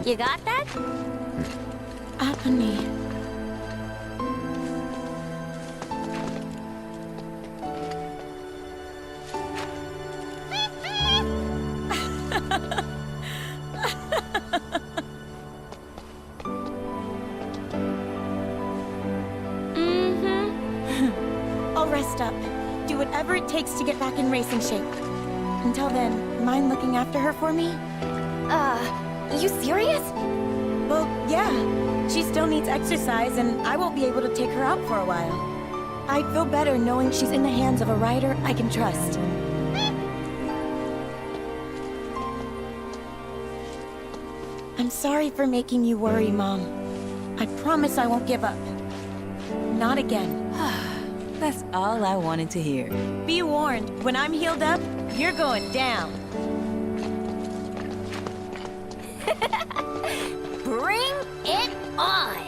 You got that? Apony. I'll rest up. Do whatever it takes to get back in racing shape. Until then, mind looking after her for me? You serious? Well, yeah. She still needs exercise, and I won't be able to take her out for a while. I feel better knowing she's in the hands of a rider I can trust. I'm sorry for making you worry, Mom. I promise I won't give up. Not again. That's all I wanted to hear. Be warned, when I'm healed up, you're going down. Bring it on!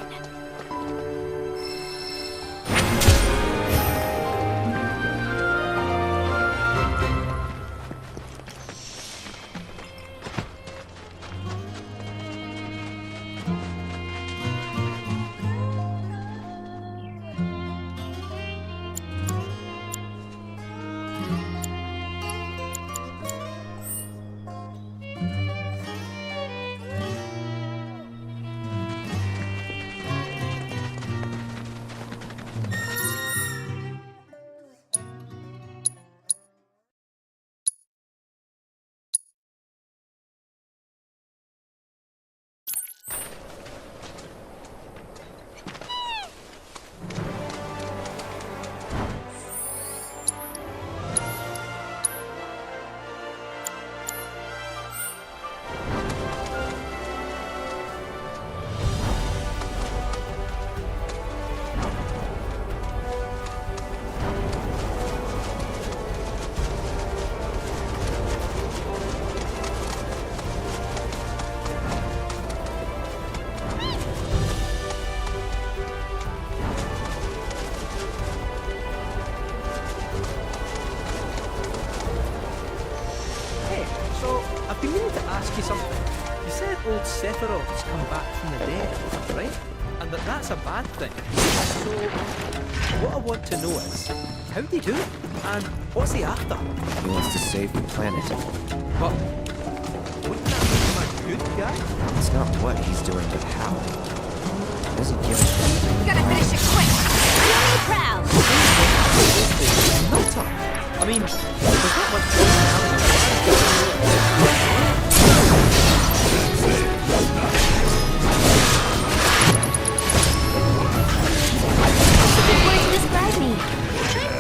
I've been meaning to ask you something. You said old Sephiroth's come back from the dead, right? And that's a bad thing. So, what I want to know is, how'd he do it? And what's he after? He wants to save the planet. But, wouldn't that make him a good guy? It's not what he's doing, but how. He doesn't give a We gotta finish it quick! Feel me proud! No time. I mean, there's not much else happening. Words describe me.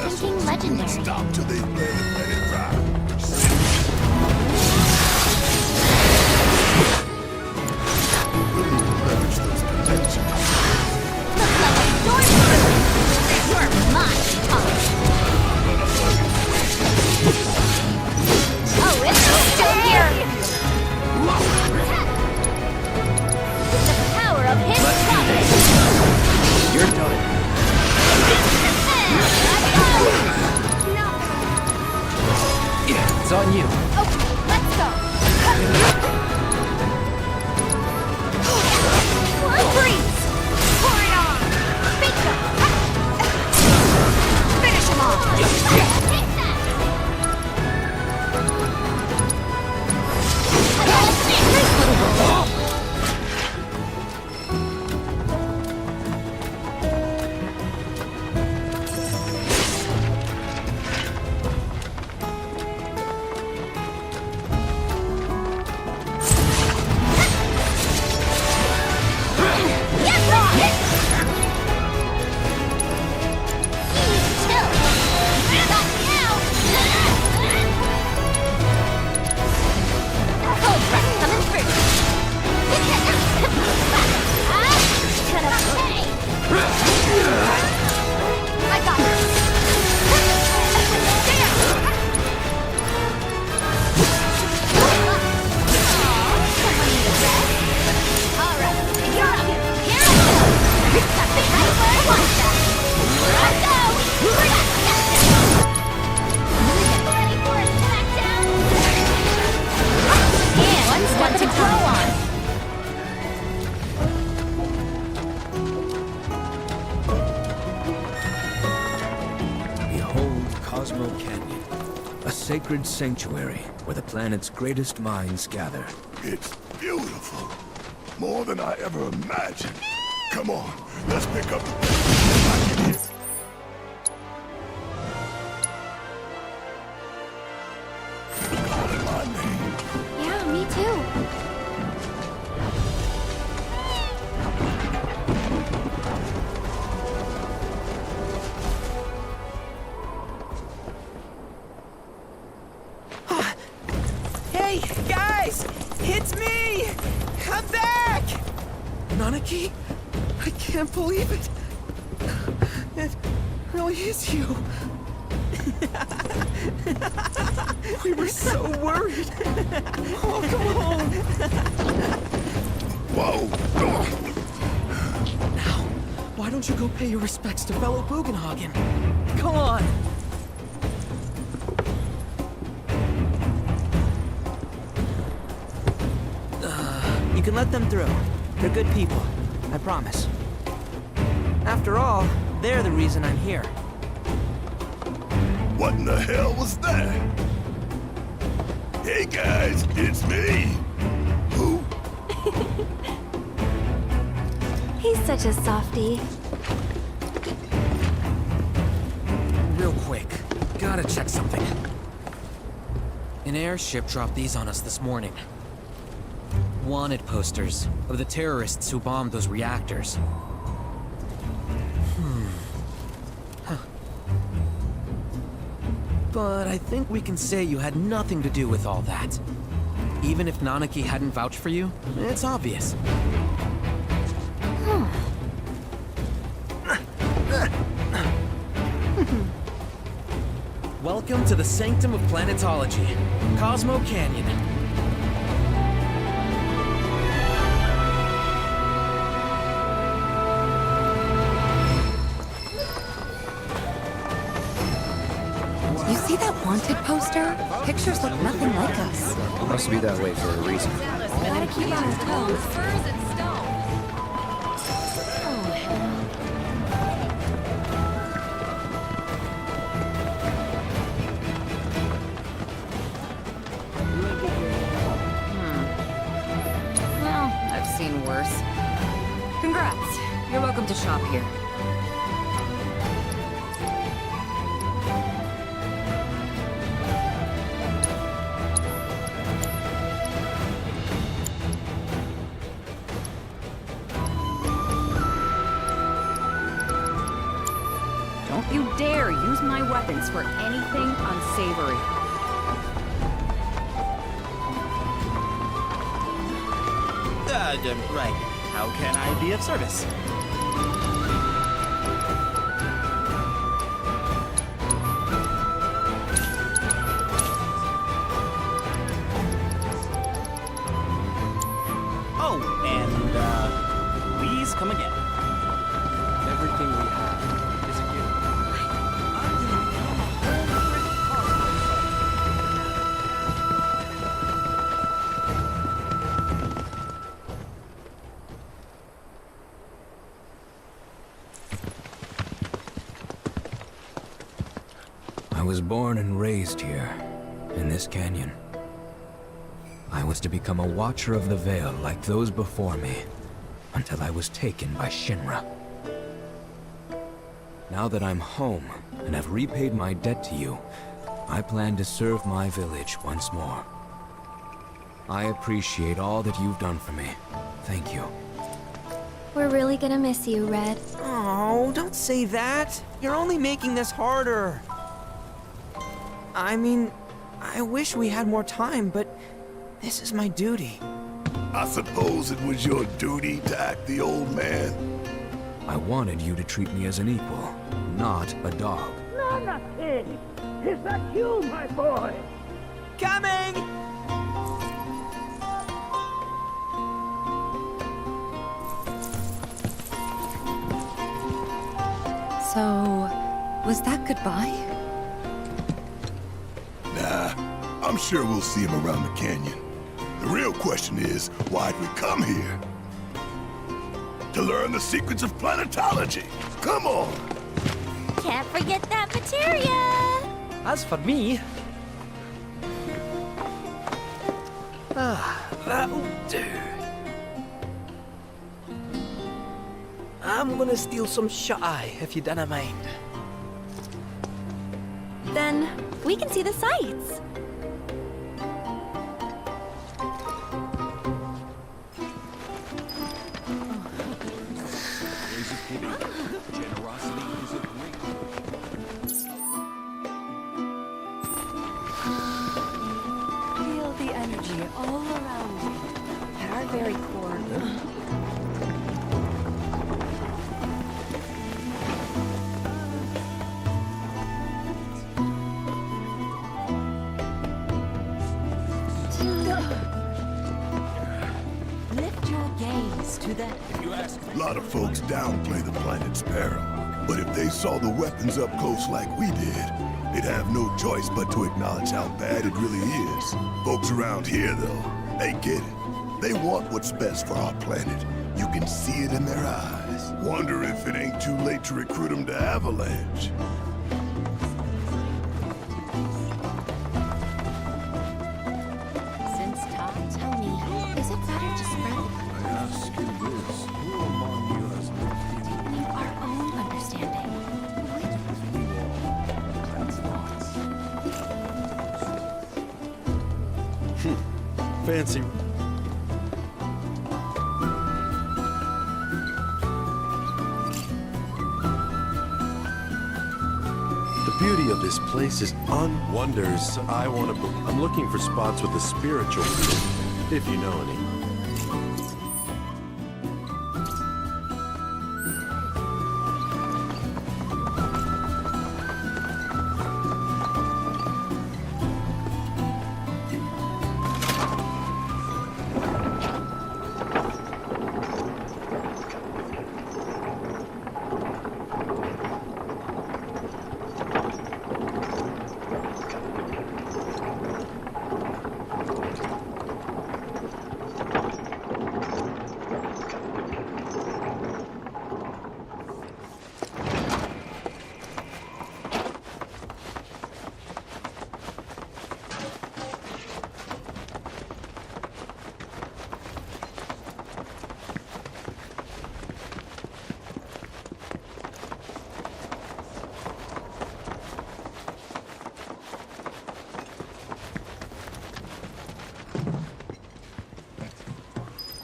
I'm thinking legendary. Stop till they let it ride. Leverage those potentials. Looks like a storm. You're mine, Holly. Oh, it's still here! With the power of his providence! You're done. Yeah, it's on you. Okay, let's go! Freeze! Pour it on! Bingo! Finish him off! Take that! sacred sanctuary where the planet's greatest minds gather. It's beautiful. More than I ever imagined. Come on, let's pick up the back in here. Calling my name. Yeah, me too. Hey, guys! It's me! I'm back! Nanaki? I can't believe it. It really is you. We were so worried. Oh, come on. Whoa! Now, why don't you go pay your respects to fellow Bugenhagen? Come on. You can let them through. They're good people. I promise. After all, they're the reason I'm here. What in the hell was that? Hey guys, it's me. Who? He's such a softie. Real quick, gotta check something. An airship dropped these on us this morning. Wanted posters of the terrorists who bombed those reactors. But I think we can say you had nothing to do with all that. Even if Nanaki hadn't vouched for you, it's obvious. Welcome to the sanctum of planetology, Cosmo Canyon. You see that wanted poster? Pictures look nothing like us. Must be that way for a reason. Gotta keep on our toes. Well, I've seen worse. Congrats. You're welcome to shop here. Don't you dare use my weapons for anything unsavory. Right. How can I be of service? Oh, and, please come again. Everything we have is a gift. I was born and raised here, in this canyon. I was to become a watcher of the Veil like those before me, until I was taken by Shinra. Now that I'm home, and have repaid my debt to you, I plan to serve my village once more. I appreciate all that you've done for me. Thank you. We're really gonna miss you, Red. Oh, don't say that. You're only making this harder. I mean, I wish we had more time, but this is my duty. I suppose it was your duty to act the old man. I wanted you to treat me as an equal, not a dog. Nanaki! Is that you, my boy? Coming! So, was that goodbye? Nah, I'm sure we'll see him around the canyon. The real question is, why'd we come here? To learn the secrets of planetology. Come on! Can't forget that materia! As for me, That'll do. I'm gonna steal some shut-eye, if you dinna mind. Then we can see the sights. Feel the energy all around you. At our very core. Lift your gaze to the... A lot of folks downplay the planet's peril. But if they saw the weapons up close like we did, they'd have no choice but to acknowledge how bad it really is. Folks around here, though, they get it. They want what's best for our planet. You can see it in their eyes. Wonder if it ain't too late to recruit them to Avalanche. Since Todd, tell me, is it better to spread deepening our own understanding? Fancy. The beauty of this place is wonders. I'm looking for spots with a spiritual feel, if you know any.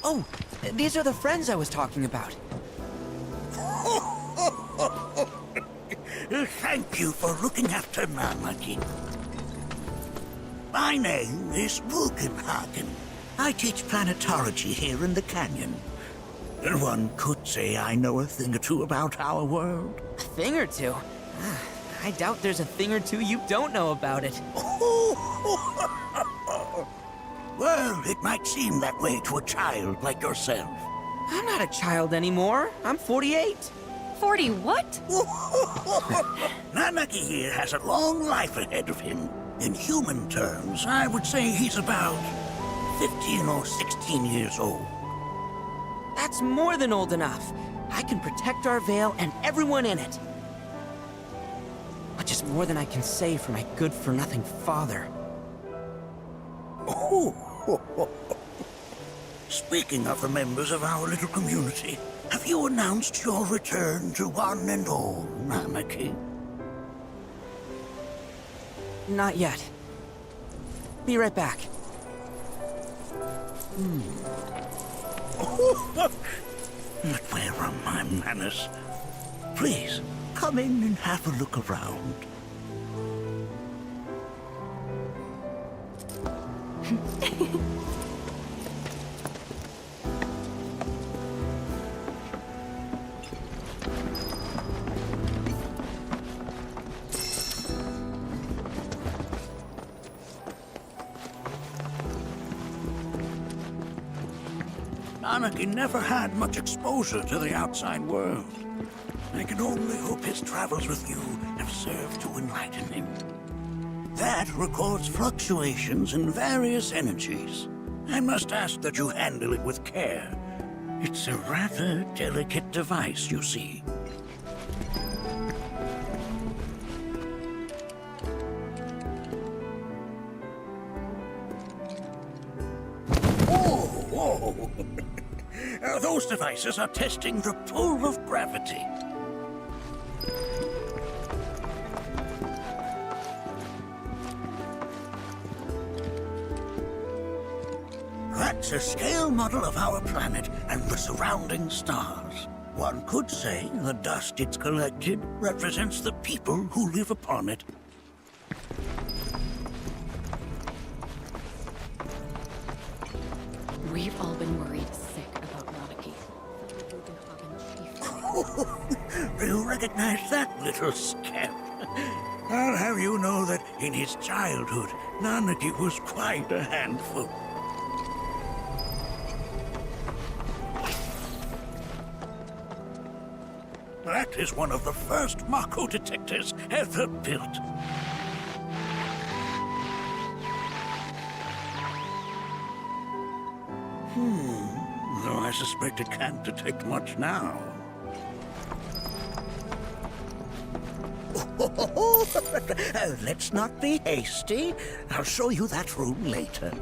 Oh, these are the friends I was talking about. Thank you for looking after Namaki. My name is Rugenhagen. I teach planetology here in the canyon. One could say I know a thing or two about our world. A thing or two? I doubt there's a thing or two you don't know about it. Well, it might seem that way to a child like yourself. I'm not a child anymore. I'm 48. 40 what? Namaki here has a long life ahead of him. In human terms, I would say he's about 15 or 16 years old. That's more than old enough. I can protect our Veil and everyone in it. Which is more than I can say for my good-for-nothing father. Speaking of the members of our little community, have you announced your return to one and all, Namaki? Not yet. Be right back. But where are my manners? Please, come in and have a look around. Namaki never had much exposure to the outside world. I can only hope his travels with you have served to enlighten him. That records fluctuations in various energies. I must ask that you handle it with care. It's a rather delicate device, you see. Those devices are testing the pull of gravity. That's a scale model of our planet and the surrounding stars. One could say the dust it's collected represents the people who live upon it. We've all been worried sick about Nanaki. Do you recognize that little scamp? I'll have you know that in his childhood, Nanaki was quite a handful. That is one of the first Mako detectors ever built. Though I suspect it can't detect much now. Let's not be hasty. I'll show you that room later.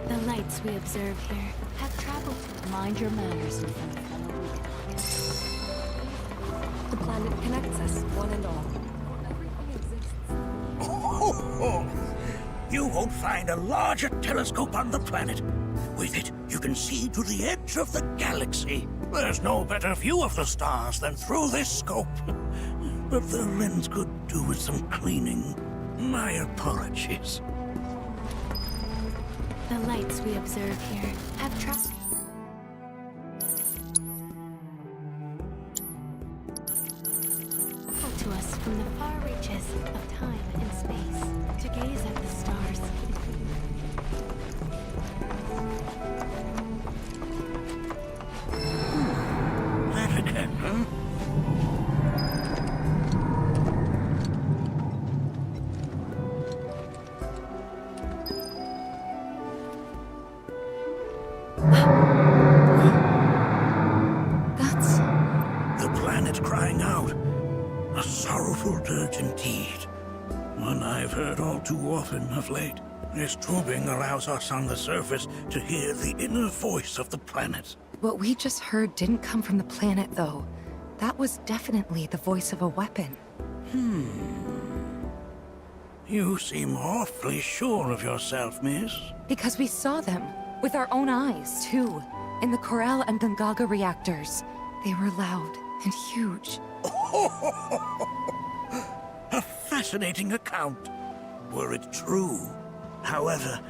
The lights we observe here have traveled. Mind your manners in front of fellow weak. The planet connects us, one and all. Everything exists. You won't find a larger telescope on the planet. With it, you can see to the edge of the galaxy. There's no better view of the stars than through this scope. But the lens could do with some cleaning. My apologies. The lights we observe here have traveled. To us from the far reaches of time and space to gaze at the stars. That again, huh? That's... The planet crying out. A sorrowful dirge indeed. One I've heard all too often of late. This tubing allows us on the surface to hear the inner voice of the planet. What we just heard didn't come from the planet, though. That was definitely the voice of a weapon. You seem awfully sure of yourself, miss. Because we saw them, with our own eyes, too. In the Corel and Gongaga reactors. They were loud and huge. A fascinating account, were it true. However,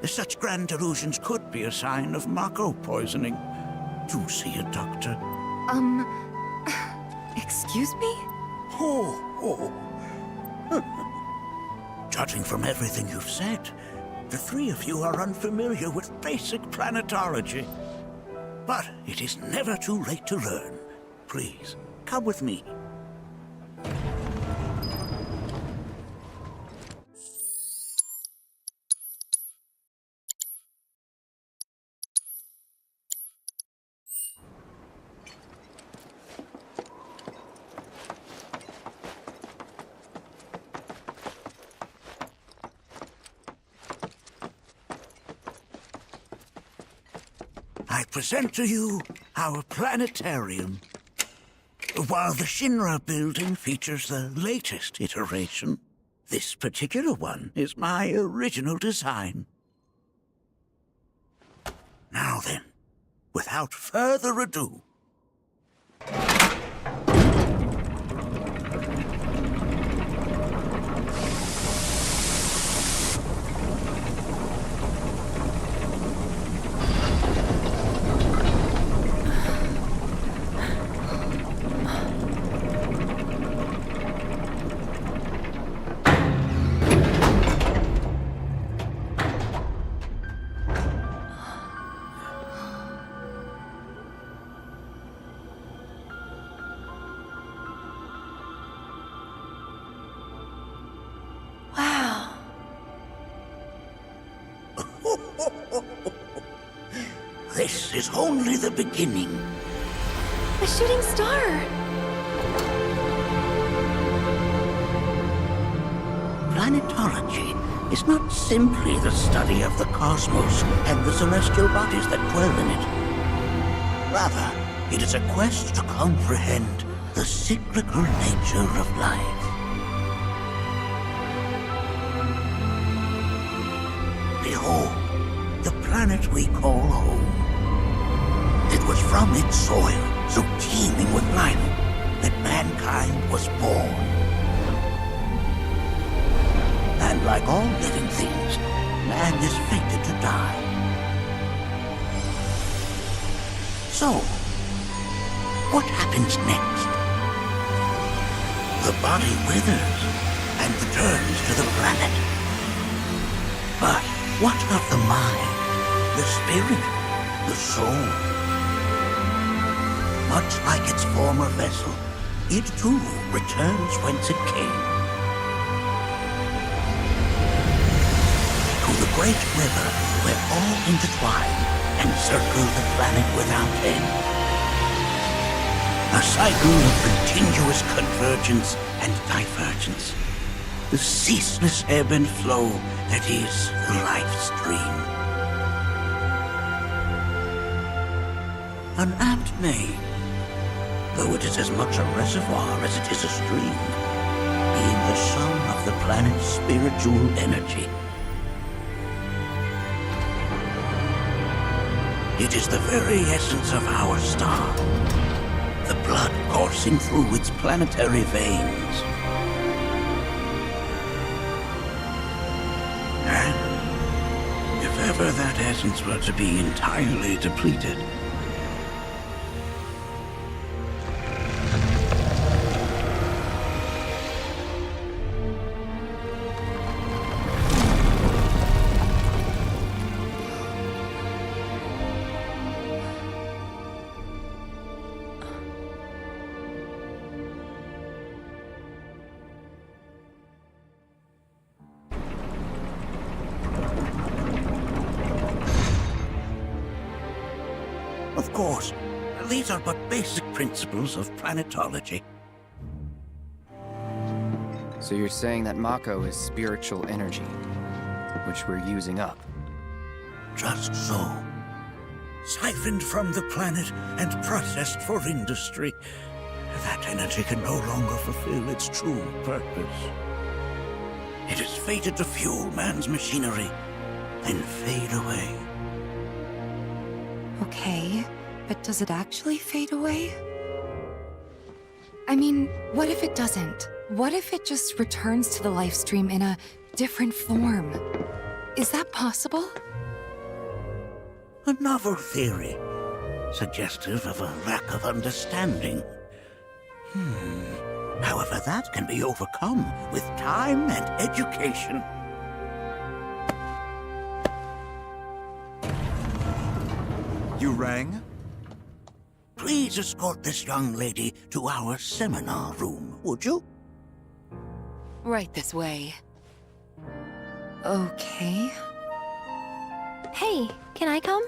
such grand delusions could be a sign of Mako poisoning. Do see a doctor. Excuse me? Judging from everything you've said, the three of you are unfamiliar with basic planetology. But it is never too late to learn. Please, come with me. I present to you our planetarium. While the Shinra building features the latest iteration, this particular one is my original design. Now then, without further ado, This is only the beginning. A shooting star! Planetology is not simply the study of the cosmos and the celestial bodies that dwell in it. Rather, it is a quest to comprehend the cyclical nature of life. Behold, the planet we call home. It was from its soil, so teeming with life, that mankind was born. And like all living things, man is fated to die. So, what happens next? The body withers and returns to the planet. But what of the mind, the spirit, the soul? Much like its former vessel, it too returns whence it came. To the great river where all intertwine and circle the planet without end. A cycle of continuous convergence and divergence. The ceaseless ebb and flow that is the life stream. An apt name, though it is as much a reservoir as it is a stream, being the sum of the planet's spiritual energy. It is the very essence of our star, the blood coursing through its planetary veins. And if ever that essence were to be entirely depleted, of course, these are but basic principles of planetology. So you're saying that Mako is spiritual energy, which we're using up? Just so. Siphoned from the planet and processed for industry, that energy can no longer fulfill its true purpose. It is fated to fuel man's machinery, then fade away. Okay, but does it actually fade away? I mean, what if it doesn't? What if it just returns to the life stream in a different form? Is that possible? A novel theory, suggestive of a lack of understanding. However, that can be overcome with time and education. You rang? Please escort this young lady to our seminar room, would you? Right this way. Okay. Hey, can I come?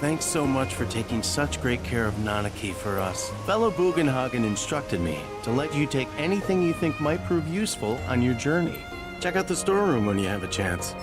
Thanks so much for taking such great care of Nanaki for us. Fellow Bugenhagen instructed me to let you take anything you think might prove useful on your journey. Check out the storeroom when you have a chance.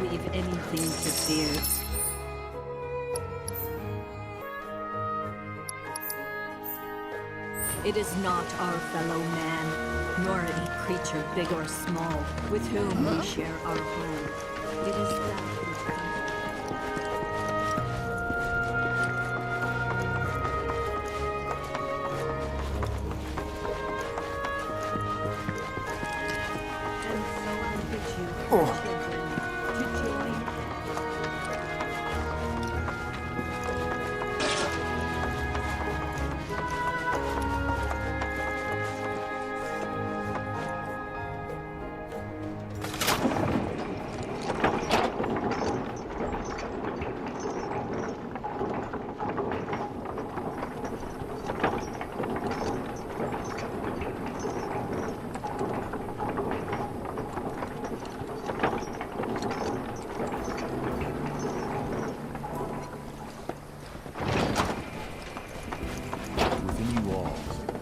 we've anything to fear. It is not our fellow man, nor any creature big or small, with whom we share our home. It is that which and so I bid you, children, to join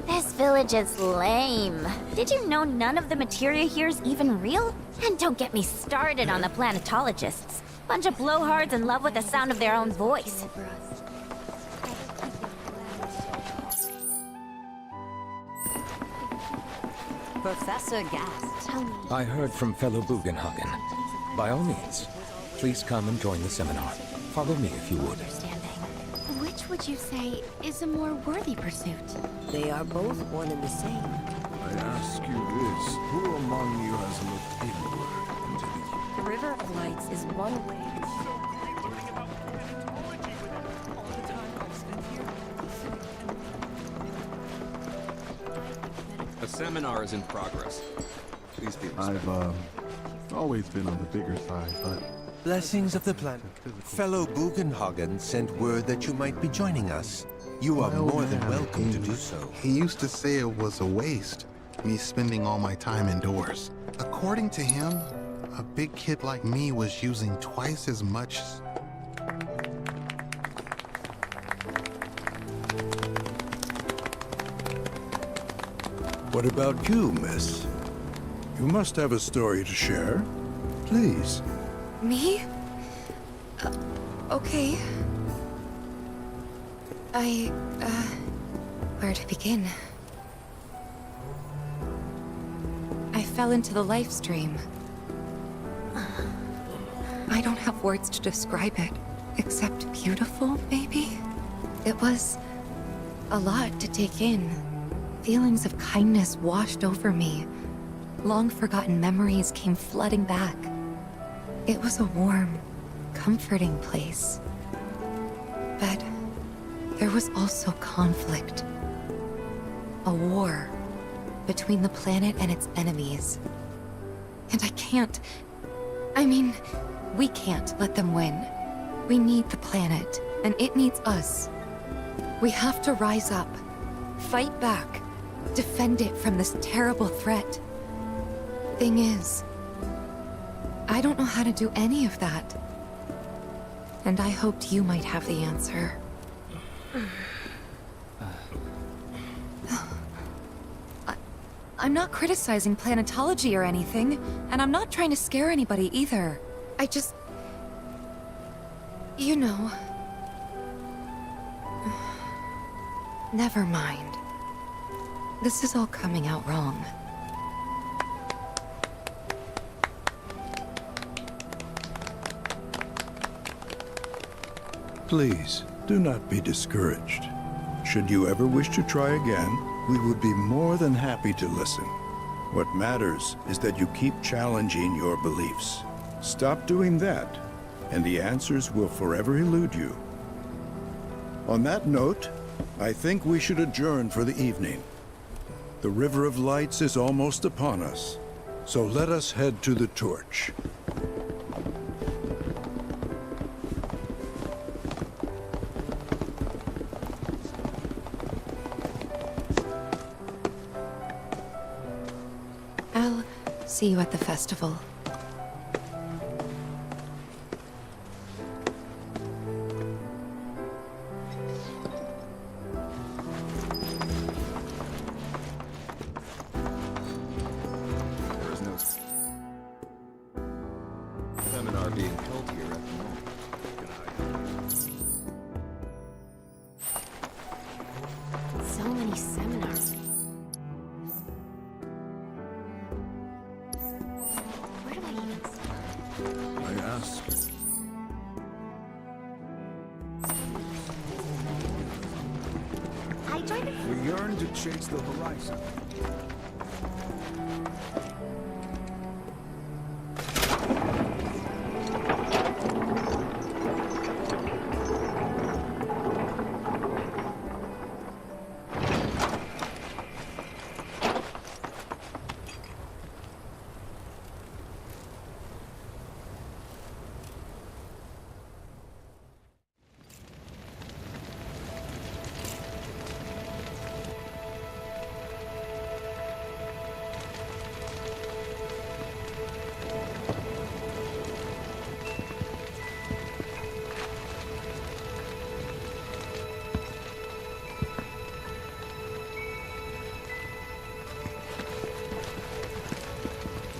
This village is lame. Did you know none of the materia here is even real? And don't get me started on the planetologists. Bunch of blowhards in love with the sound of their own voice. Professor Gast. I heard from fellow Bugenhagen. By all means, please come and join the seminar. Follow me if you would. Which would you say is a more worthy pursuit? They are both one and the same. I ask you this, who among you has looked inward into the... The River of Lights is one way. A seminar is in progress. Please be respectful. I've always been on the bigger side, but... Blessings of the planet. Fellow Bugenhagen sent word that you might be joining us. You are more than welcome to do so. He used to say it was a waste, me spending all my time indoors. According to him, a big kid like me was using twice as much... What about you, miss? You must have a story to share. Please. Me? Okay. Where to begin? I fell into the life stream. I don't have words to describe it, except beautiful, maybe? It was a lot to take in. Feelings of kindness washed over me. Long-forgotten memories came flooding back. It was a warm, comforting place. But there was also conflict. A war between the planet and its enemies. And we can't let them win. We need the planet, and it needs us. We have to rise up, fight back, defend it from this terrible threat. Thing is, I don't know how to do any of that. And I hoped you might have the answer. I'm not criticizing planetology or anything, and I'm not trying to scare anybody either. I just... You know... Never mind. This is all coming out wrong. Please, do not be discouraged. Should you ever wish to try again, we would be more than happy to listen. What matters is that you keep challenging your beliefs. Stop doing that, and the answers will forever elude you. On that note, I think we should adjourn for the evening. The River of Lights is almost upon us, so let us head to the torch. I'll see you at the festival. seminar being held here at the moment. So many seminars. Where do I even start? I ask. I joined the... We yearn to chase the horizon.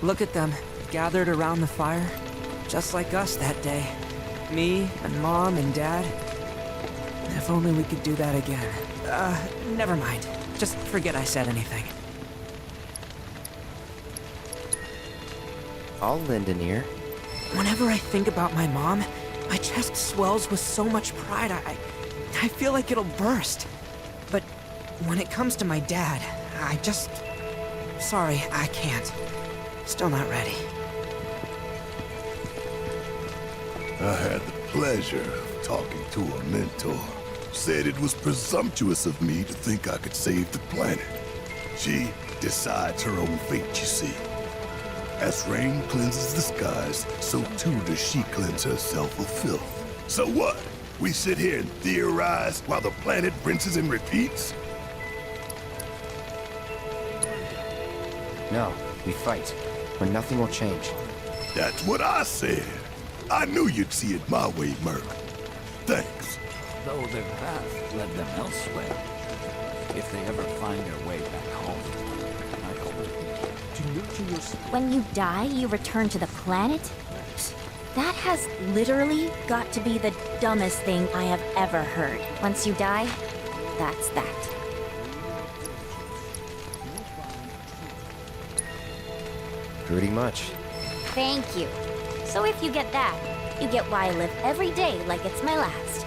Look at them, gathered around the fire, just like us that day. Me and Mom and Dad. If only we could do that again. Never mind. Just forget I said anything. I'll lend an ear. Whenever I think about my mom, my chest swells with so much pride, I feel like it'll burst. But when it comes to my dad, I just... Sorry, I can't. Still not ready. I had the pleasure of talking to a mentor. Said it was presumptuous of me to think I could save the planet. She decides her own fate, you see. As rain cleanses the skies, so too does she cleanse herself of filth. So what? We sit here and theorize while the planet rinses and repeats? No, we fight, or nothing will change. That's what I said. I knew you'd see it my way, Merc. Thanks. Though their path led them elsewhere. If they ever find their way back home, I hope to nurture your... When you die, you return to the planet? That has literally got to be the dumbest thing I have ever heard. Once you die, that's that. Pretty much. Thank you. So if you get that, you get why I live every day like it's my last.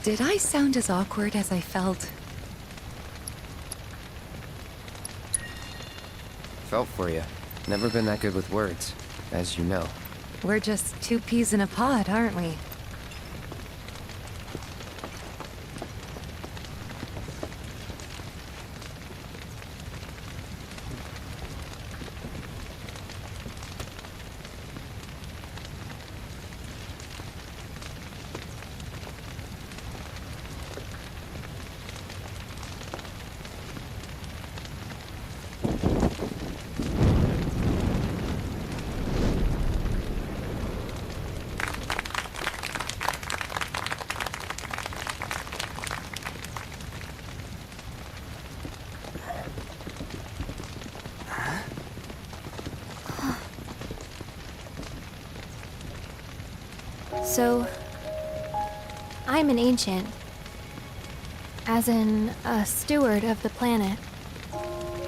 Did I sound as awkward as I felt? Felt for you. Never been that good with words, as you know. We're just two peas in a pod, aren't we? So, I'm an ancient. As in, a steward of the planet.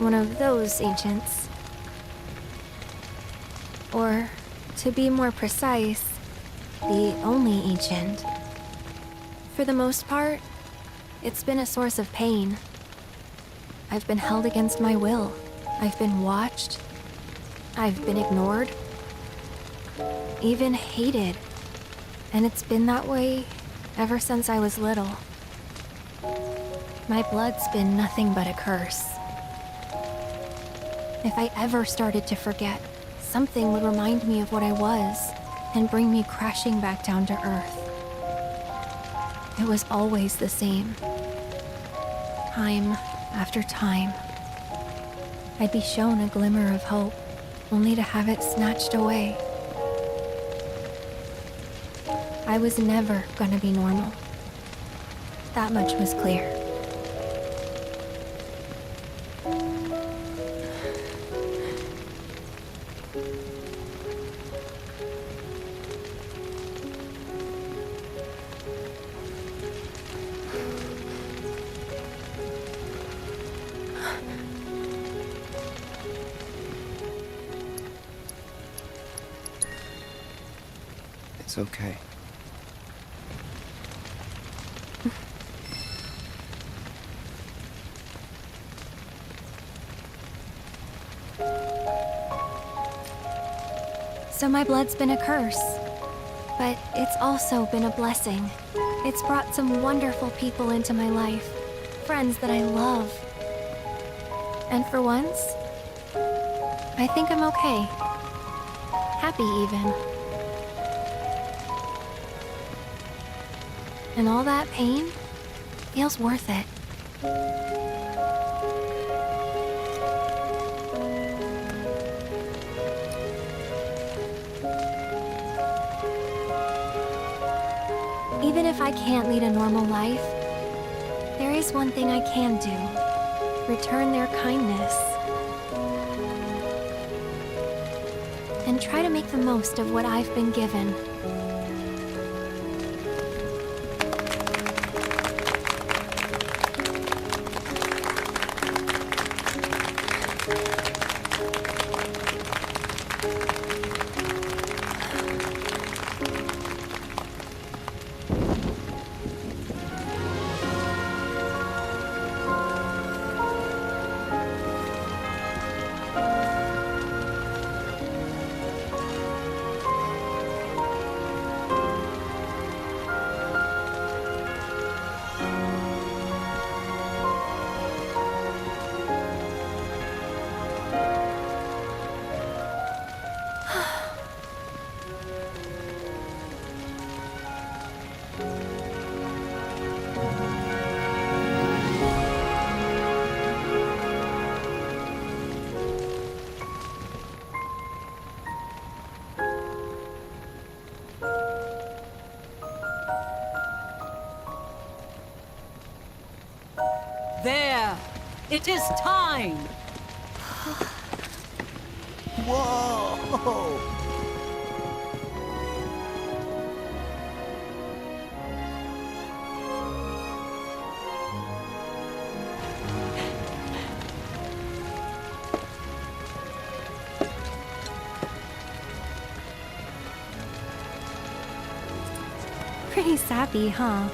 One of those ancients. Or, to be more precise, the only ancient. For the most part, it's been a source of pain. I've been held against my will. I've been watched. I've been ignored. Even hated. And it's been that way ever since I was little. My blood's been nothing but a curse. If I ever started to forget, something would remind me of what I was and bring me crashing back down to Earth. It was always the same. Time after time. I'd be shown a glimmer of hope, only to have it snatched away. I was never gonna be normal. That much was clear. It's okay. So my blood's been a curse, but it's also been a blessing. It's brought some wonderful people into my life, friends that I love. And for once, I think I'm okay. Happy even. And all that pain feels worth it. Even if I can't lead a normal life, there is one thing I can do. Return their kindness. And try to make the most of what I've been given. There! It is time! Whoa! Pretty sappy, huh?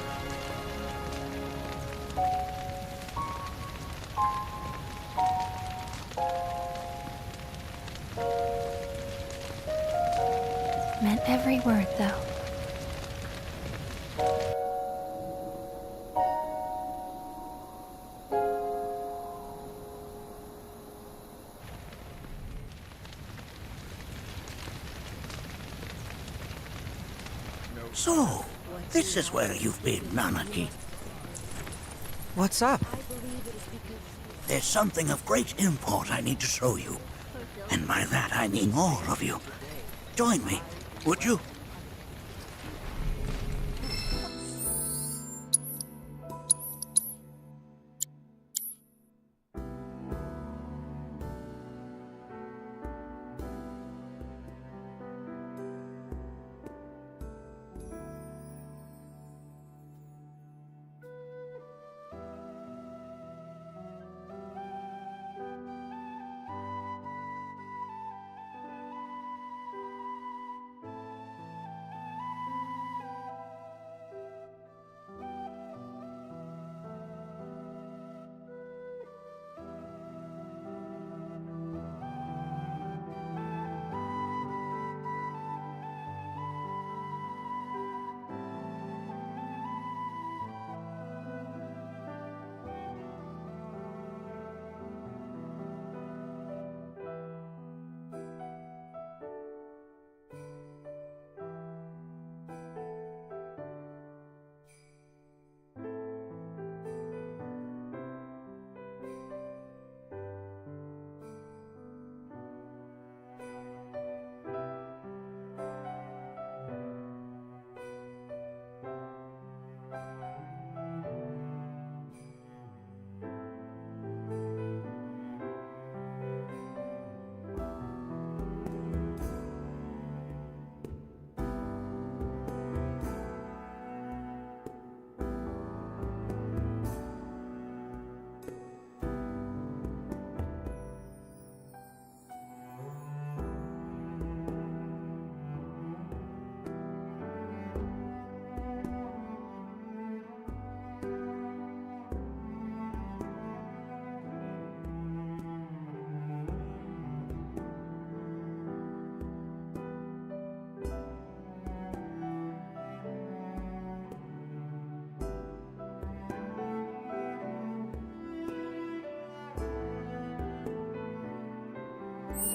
Meant every word, though. So, this is where you've been, Nanaki. What's up? There's something of great import I need to show you. And by that I mean all of you. Join me, would you?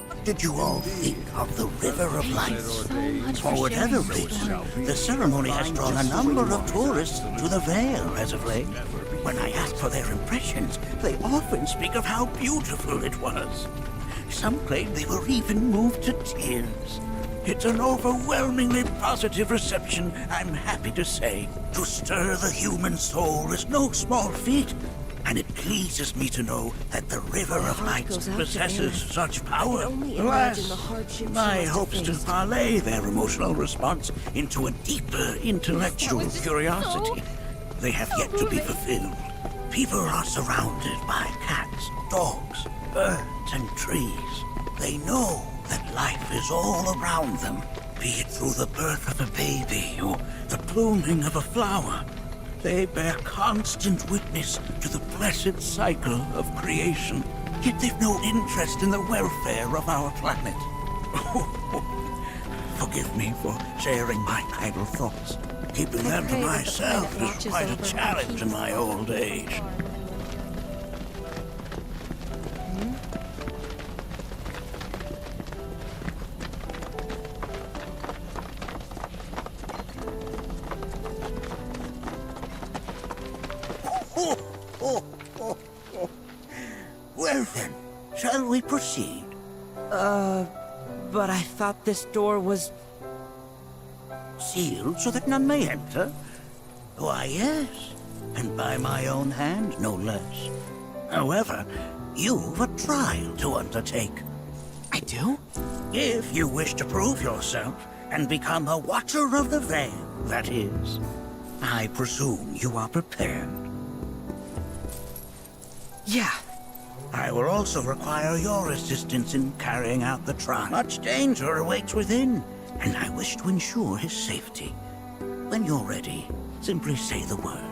What did you all think of the River of Light? For whatever reason, the ceremony has drawn a number of tourists to the Vale as of late. When I ask for their impressions, they often speak of how beautiful it was. Some claim they were even moved to tears. It's an overwhelmingly positive reception, I'm happy to say. To stir the human soul is no small feat, and it pleases me to know that the River of Light possesses such power. Alas, my hopes to parlay their emotional response into a deeper intellectual curiosity, they have yet to be fulfilled. People are surrounded by cats, dogs, birds, and trees. They know that life is all around them, be it through the birth of a baby or the blooming of a flower. They bear constant witness to the blessed cycle of creation, yet they've no interest in the welfare of our planet. Forgive me for sharing my idle thoughts. Keeping them to myself is quite a challenge in my old age. Well then, shall we proceed? But I thought this door was... Sealed so that none may enter? Why, yes. And by my own hand, no less. However, you've a trial to undertake. I do? If you wish to prove yourself and become a Watcher of the Vale, that is. I presume you are prepared. Yeah. I will also require your assistance in carrying out the trial. Much danger awaits within, and I wish to ensure his safety. When you're ready, simply say the word.